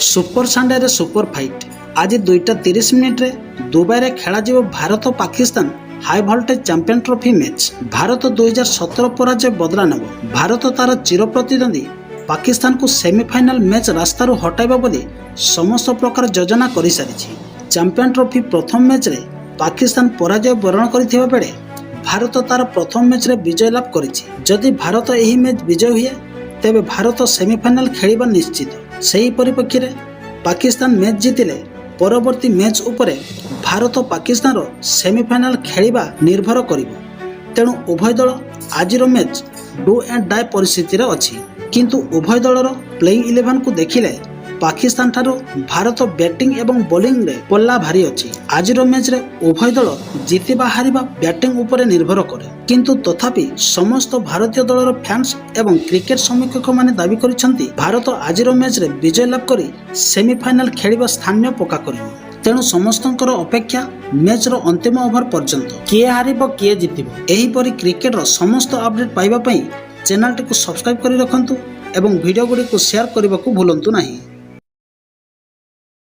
Super Sunday super fight आज 2:30 minute Dubai में खेल Bharat Pakistan high voltage champion trophy match. Bharat 2017 पराजय बदला नेब। भारत तार चिर प्रतिद्वंदी पाकिस्तान को सेमीफाइनल मैच रास्तारू हटाइबा बोली समस्त प्रकार योजना कर सारी। चैंपियन ट्रॉफी प्रथम मैच रे पाकिस्तान पराजय वरण करथिबा बेले भारत तार प्रथम मैच रे विजय लाभ करिछि। जदि भारत एही मैच विजय हुए तेबे भारत सेमीफाइनल खेलिबा निश्चित। सही परिप्रेक्षी रे पाकिस्तान मैच जीतिले परवर्ती मैच उपरे भारत पाकिस्तान रो सेमीफाइनल खेलिबा निर्भर करिबो। तेणु उभय दल आजिर मैच डू एंड डाई परिस्थिति रे अछि। किंतु उभय दलर प्लेइंग 11 को देखिले पाकिस्तान ठारो भारत बैटिंग एवं बॉलिंग रे पल्ला भारी अछि। आजिर मैच रे उभय दल जितिबा हारिबा बैटिंग उपरे निर्भर करे। किंतु तथापि समस्त भारतीय दलर फैंस एवं क्रिकेट समीक्षक माने दाबी करिसंती भारत आजिर मैच रे विजय लाभ करी सेमीफाइनल खेलिबा स्थान पक्का करिबो। तेणु समस्तंकर अपेक्षा मैच रो अंतिम ओवर पर्यंत किए हारिबो किए जितिबो। एही परि क्रिकेट रो समस्त अपडेट पाइबा पई चैनल टी को सब्सक्राइब करि रखंतु एवं वीडियो गुडी को शेयर करबा को भूलंतु नाही।